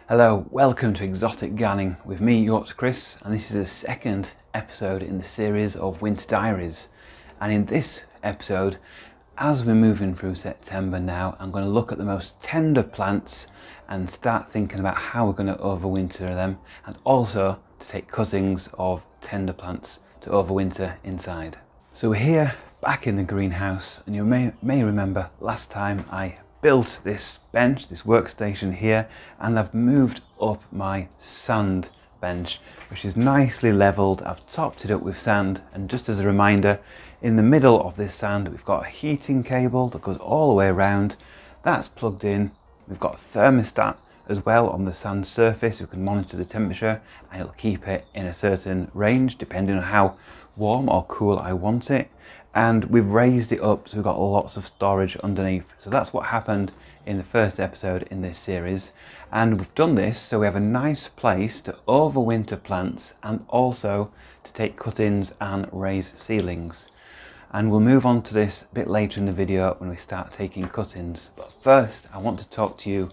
Hello, welcome to Exotic Gardening with me, Yorkshire Kris, and this is the second episode in the series of Winter Diaries. And in this episode, as we're moving through September now, I'm going to look at the most tender plants and start thinking about how we're going to overwinter them, and also to take cuttings of tender plants to overwinter inside. So we're here back in the greenhouse, and you may remember last time I built this bench, this workstation here, and I've moved up my sand bench, which is nicely leveled. I've topped it up with sand, and just as a reminder, in the middle of this sand we've got a heating cable that goes all the way around. That's plugged in. We've got a thermostat as well on the sand surface. We can monitor the temperature and it'll keep it in a certain range depending on how warm or cool I want it. And we've raised it up so we've got lots of storage underneath. So that's what happened in the first episode in this series, and we've done this so we have a nice place to overwinter plants and also to take cuttings and raise seedlings. And we'll move on to this a bit later in the video when we start taking cuttings. But first I want to talk to you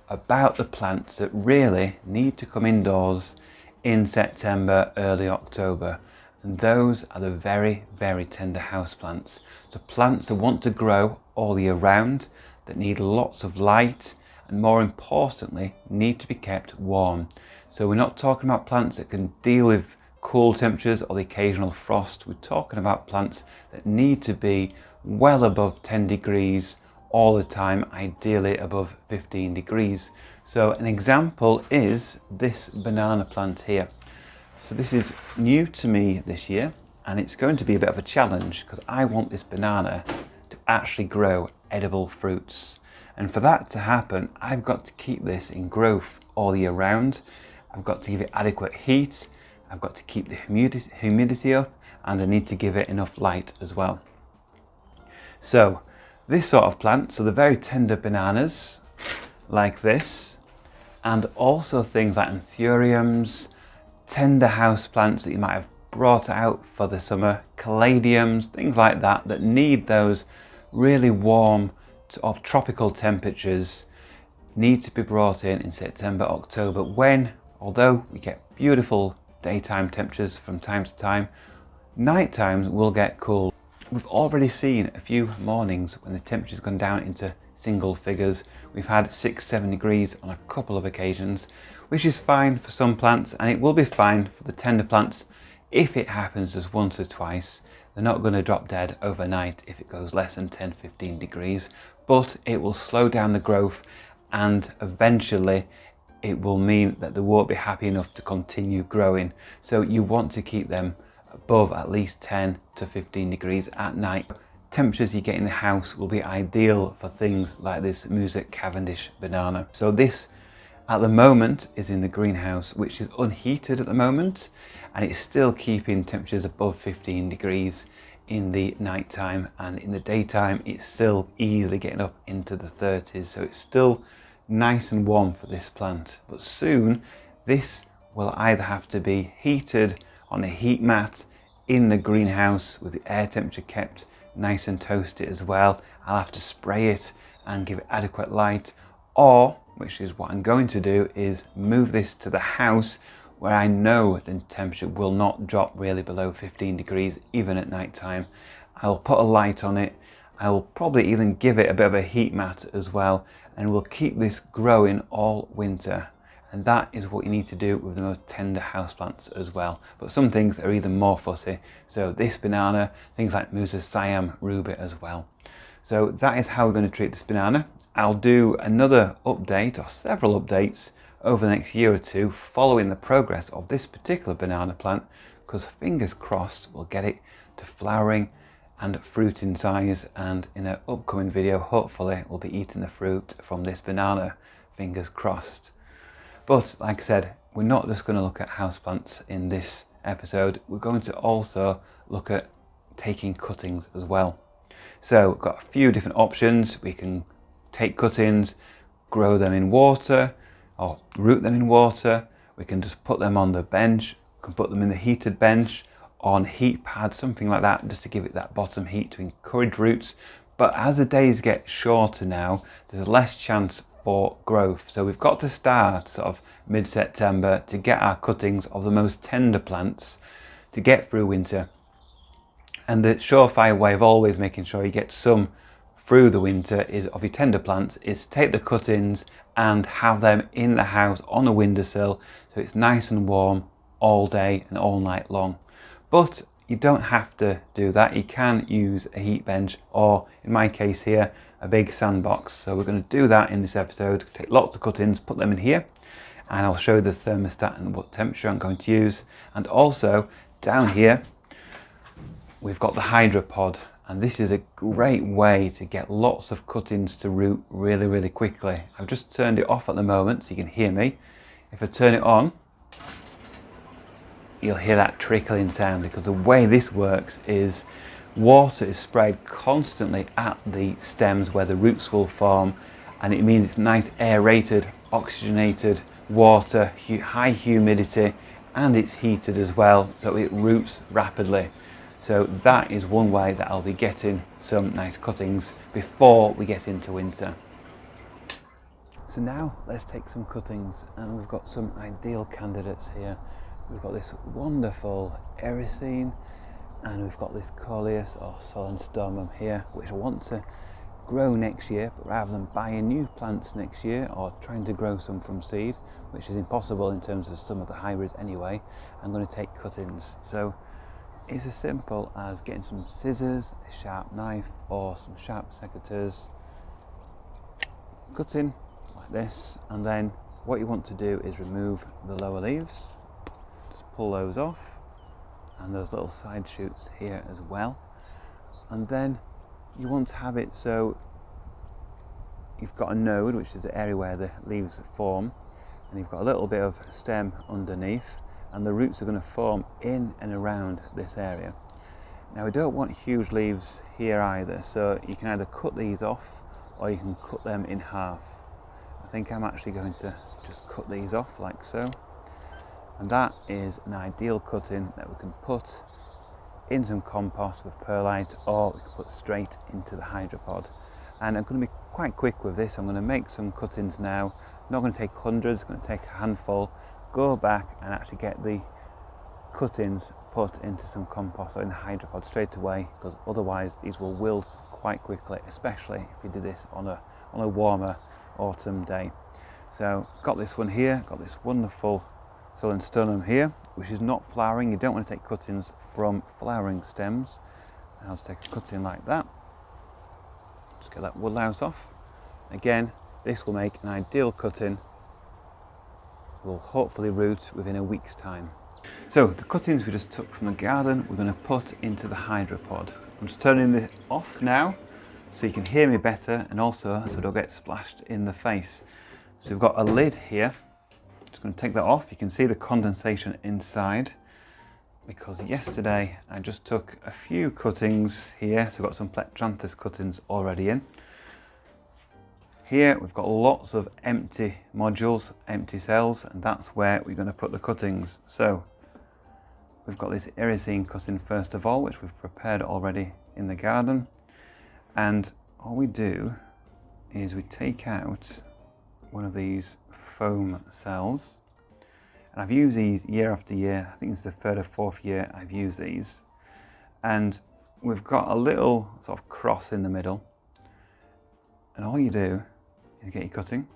about the plants that really need to come indoors in September, early October. And those are the very, very tender houseplants. So plants that want to grow all year round, that need lots of light, and more importantly, need to be kept warm. So we're not talking about plants that can deal with cool temperatures or the occasional frost. We're talking about plants that need to be well above 10 degrees all the time, ideally above 15 degrees. So an example is this banana plant here. So this is new to me this year, and it's going to be a bit of a challenge because I want this banana to actually grow edible fruits. And for that to happen, I've got to keep this in growth all year round. I've got to give it adequate heat. I've got to keep the humidity up, and I need to give it enough light as well. So this sort of plant, so the very tender bananas like this, and also things like anthuriums, tender house plants that you might have brought out for the summer, caladiums, things like that, that need those really warm or tropical temperatures, need to be brought in September, October, when, although we get beautiful daytime temperatures from time to time, night times will get cool. We've already seen a few mornings when the temperature's gone down into single figures. We've had 6-7 degrees on a couple of occasions, which is fine for some plants, and it will be fine for the tender plants if it happens just once or twice. They're not going to drop dead overnight if it goes less than 10-15 degrees, but it will slow down the growth, and eventually it will mean that they won't be happy enough to continue growing. So you want to keep them above at least 10-15 degrees at night. Temperatures you get in the house will be ideal for things like this Music Cavendish banana. So this at the moment is in the greenhouse, which is unheated at the moment, and it's still keeping temperatures above 15 degrees in the night time, and in the daytime it's still easily getting up into the 30s. So it's still nice and warm for this plant, but soon this will either have to be heated on a heat mat in the greenhouse with the air temperature kept nice and toasty as well. I'll have to spray it and give it adequate light, or, which is what I'm going to do, is move this to the house where I know the temperature will not drop really below 15 degrees even at night time. I'll put a light on it. I will probably even give it a bit of a heat mat as well, and we'll keep this growing all winter. And that is what you need to do with the most tender houseplants as well. But some things are even more fussy. So this banana, things like Musa Siam Ruby as well. So that is how we're going to treat this banana. I'll do another update or several updates over the next year or two following the progress of this particular banana plant, because fingers crossed we'll get it to flowering and fruit in size, and in an upcoming video hopefully we'll be eating the fruit from this banana, fingers crossed. But like I said, we're not just going to look at houseplants in this episode, we're going to also look at taking cuttings as well. So we've got a few different options. We can take cuttings, grow them in water, or root them in water. We can just put them on the bench, we can put them in the heated bench, on heat pad, something like that, just to give it that bottom heat to encourage roots. But as the days get shorter now, there's less chance for growth. So we've got to start sort of mid-September to get our cuttings of the most tender plants to get through winter. And the surefire way of always making sure you get some through the winter is of your tender plants is to take the cuttings and have them in the house on a windowsill so it's nice and warm all day and all night long. But you don't have to do that. You can use a heat bench, or in my case here, a big sandbox. So we're going to do that in this episode. Take lots of cuttings, put them in here, and I'll show you the thermostat and what temperature I'm going to use. And also down here we've got the hydropod, and this is a great way to get lots of cuttings to root really quickly. I've just turned it off at the moment so you can hear me. If I turn it on, you'll hear that trickling sound, because the way this works is water is sprayed constantly at the stems where the roots will form, and it means it's nice aerated, oxygenated water, high humidity, and it's heated as well, so it roots rapidly. So that is one way that I'll be getting some nice cuttings before we get into winter. So now let's take some cuttings, and we've got some ideal candidates here. We've got this wonderful Ericine, and we've got this Coleus or Solenstomum here, which I want to grow next year, but rather than buying new plants next year or trying to grow some from seed, which is impossible in terms of some of the hybrids anyway, I'm going to take cuttings. So it's as simple as getting some scissors, a sharp knife, or some sharp secateurs, cutting like this, and then what you want to do is remove the lower leaves. Just pull those off, and those little side shoots here as well. And then you want to have it so you've got a node, which is the area where the leaves form, and you've got a little bit of stem underneath, and the roots are going to form in and around this area. Now we don't want huge leaves here either, so you can either cut these off or you can cut them in half. I think I'm actually going to just cut these off like so, and that is an ideal cutting that we can put in some compost with perlite, or we can put straight into the hydropod. And I'm going to be quite quick with this. I'm going to make some cuttings now. I'm not going to take hundreds, I'm going to take a handful, go back and actually get the cuttings put into some compost or in the hydropod straight away, because otherwise these will wilt quite quickly, especially if you do this on a warmer autumn day. So got this one here, got this wonderful Solenstomum here, which is not flowering. You don't want to take cuttings from flowering stems. I'll just take a cutting like that. Just get that woodlouse off. Again, this will make an ideal cutting. Will hopefully root within a week's time. So the cuttings we just took from the garden, we're going to put into the hydropod. I'm just turning this off now so you can hear me better, and also so I don't get splashed in the face. So we've got a lid here. Just going to take that off. You can see the condensation inside, because yesterday I just took a few cuttings here, so we've got some Plectranthus cuttings already in. Here we've got lots of empty modules, empty cells, and that's where we're going to put the cuttings. So we've got this Ericine cutting first of all, which we've prepared already in the garden, and all we do is we take out one of these foam cells, and I've used these year after year. I think it's the third or fourth year I've used these, and we've got a little sort of cross in the middle, and all you do is get your cutting,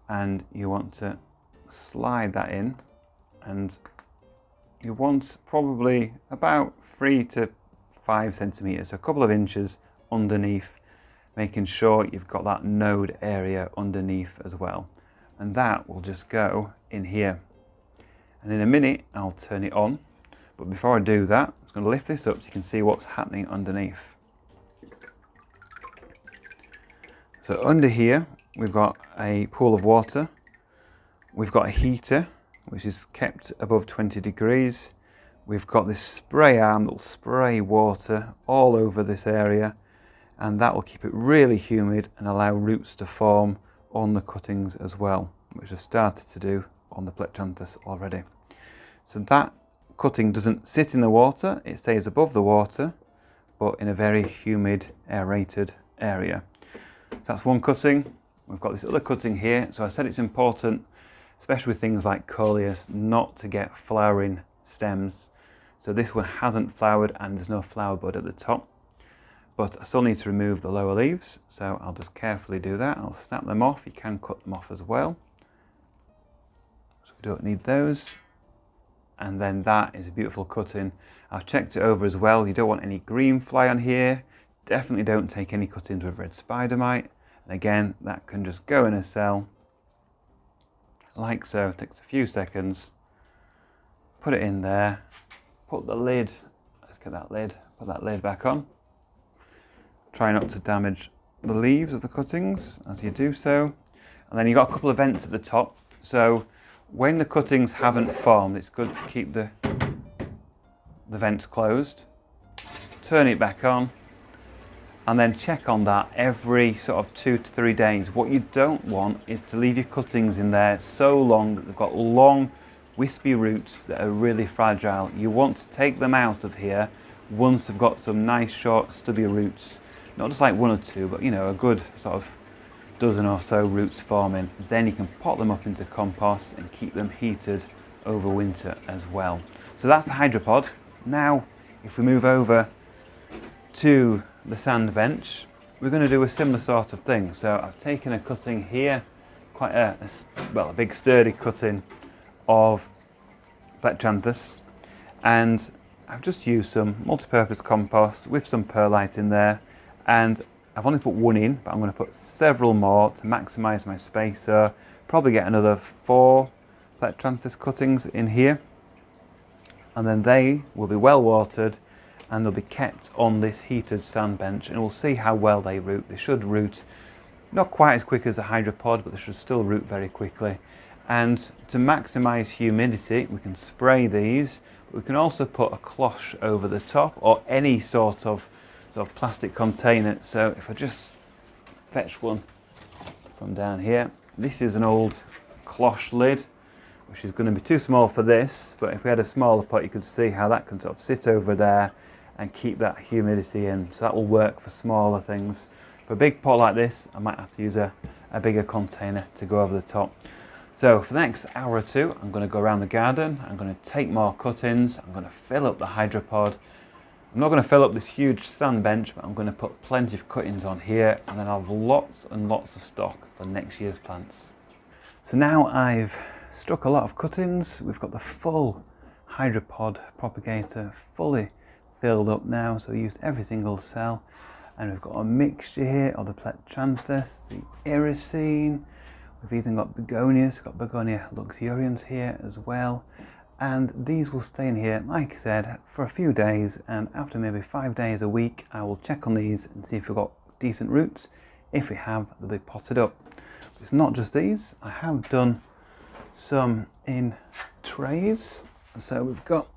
and you want to slide that in, and you want probably about 3 to 5 centimeters, so a couple of inches underneath, making sure you've got that node area underneath as well. And that will just go in here. And in a minute I'll turn it on, but before I do that, I'm just going to lift this up so you can see what's happening underneath. So under here we've got a pool of water, we've got a heater which is kept above 20 degrees, we've got this spray arm that will spray water all over this area, and that will keep it really humid and allow roots to form on the cuttings as well, which I've started to do on the Plectranthus already. So that cutting doesn't sit in the water, it stays above the water, but in a very humid, aerated area. So that's one cutting. we've got this other cutting here. So I said it's important, especially with things like coleus, not to get flowering stems. So this one hasn't flowered and there's no flower bud at the top. But I still need to remove the lower leaves, so I'll just carefully do that. I'll snap them off. You can cut them off as well. So we don't need those. And then that is a beautiful cutting. I've checked it over as well. You don't want any green fly on here. Definitely don't take any cuttings with red spider mite. And again, that can just go in a cell like so. It takes a few seconds. Put it in there. Put the lid, let's get that lid, put that lid back on. Try not to damage the leaves of the cuttings as you do so. And then you've got a couple of vents at the top. So when the cuttings haven't formed, it's good to keep the vents closed. Turn it back on and then check on that every sort of 2 to 3 days. What you don't want is to leave your cuttings in there so long that they've got long wispy roots that are really fragile. You want to take them out of here once they've got some nice short stubby roots. Not just like 1 or 2, but you know, a good sort of dozen or so roots forming. Then you can pot them up into compost and keep them heated over winter as well. So that's the hydropod. Now, if we move over to the sand bench, we're going to do a similar sort of thing. So I've taken a cutting here, quite a big sturdy cutting of Plectranthus, and I've just used some multi-purpose compost with some perlite in there, and I've only put 1 in, but I'm going to put several more to maximise my space. So probably get another 4 Plectranthus cuttings in here, and then they will be well watered and they'll be kept on this heated sand bench, and we'll see how well they root. They should root not quite as quick as the hydropod, but they should still root very quickly. And to maximise humidity, we can spray these, but we can also put a cloche over the top or any sort of plastic container. So if I just fetch one from down here, this is an old cloche lid, which is going to be too small for this, but if we had a smaller pot, you could see how that can sort of sit over there and keep that humidity in. So that will work for smaller things. For a big pot like this, I might have to use a bigger container to go over the top. So for the next hour or 2, I'm going to go around the garden, I'm going to take more cuttings, I'm going to fill up the hydropod. I'm not going to fill up this huge sand bench, but I'm going to put plenty of cuttings on here, and then I'll have lots and lots of stock for next year's plants. So now I've struck a lot of cuttings. We've got the full hydropod propagator fully filled up now, so we used every single cell, and we've got a mixture here of the Plectranthus, the Iracine. We've even got begonias, we've got Begonia luxurians here as well. And these will stay in here, like I said, for a few days, and after maybe 5 days a week, I will check on these and see if we've got decent roots. If we have, they'll be potted up. It's not just these, I have done some in trays. So we've got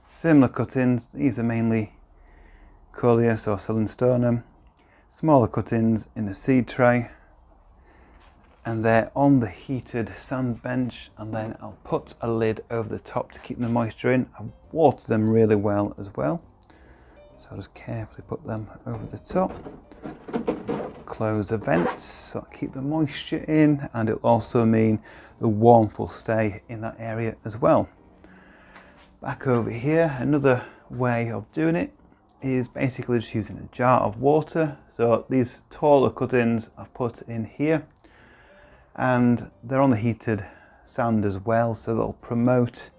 similar cuttings. These are mainly coleus or Cylenstonum. Smaller cuttings in a seed tray, and they're on the heated sand bench, and then I'll put a lid over the top to keep the moisture in. I've watered them really well as well, so I'll just carefully put them over the top. Close the vents so I'll keep the moisture in, and it'll also mean the warmth will stay in that area as well. Back over here, another way of doing it is basically just using a jar of water. So these taller cuttings I've put in here, and they're on the heated sand as well, so they'll promote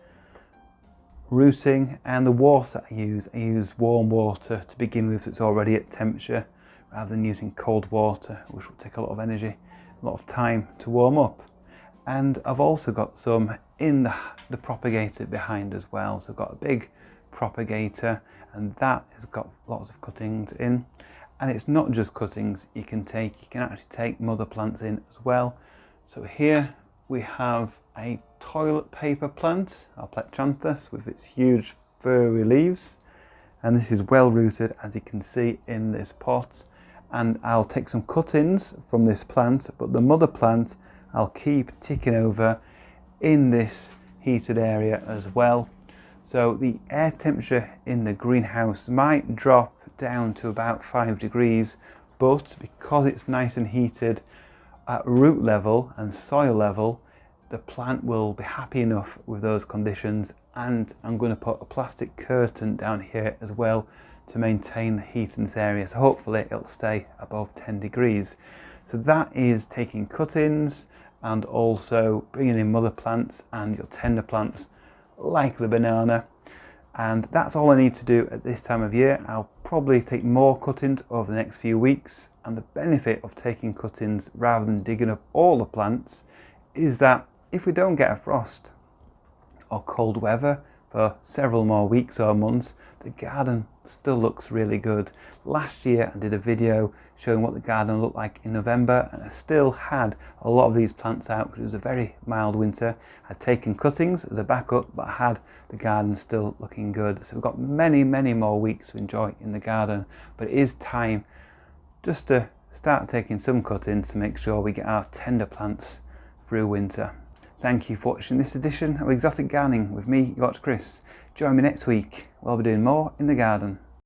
rooting. And the water I use warm water to begin with, so it's already at temperature, rather than using cold water, which will take a lot of energy, a lot of time to warm up. And I've also got some in the propagator behind as well, so I've got a big propagator, and that has got lots of cuttings in. And it's not just cuttings you can actually take mother plants in as well. So here we have a toilet paper plant, our Plectranthus, with its huge furry leaves, and this is well rooted, as you can see in this pot. And I'll take some cuttings from this plant, but the mother plant I'll keep ticking over in this heated area as well. So the air temperature in the greenhouse might drop down to about 5 degrees but because it's nice and heated at root level and soil level, the plant will be happy enough with those conditions. And I'm going to put a plastic curtain down here as well to maintain the heat in this area, so hopefully it'll stay above 10 degrees. So that is taking cuttings and also bringing in mother plants and your tender plants like the banana. And that's all I need to do at this time of year. I'll probably take more cuttings over the next few weeks, and the benefit of taking cuttings rather than digging up all the plants is that if we don't get a frost or cold weather for several more weeks or months, the garden still looks really good. Last year I did a video showing what the garden looked like in November, and I still had a lot of these plants out because it was a very mild winter. I'd taken cuttings as a backup, but I had the garden still looking good. So we've got many more weeks to enjoy in the garden, but it is time just to start taking some cuttings to make sure we get our tender plants through winter. Thank you for watching this edition of Exotic Gardening with me, Yorkshire Kris. Join me next week where I'll be doing more in the garden.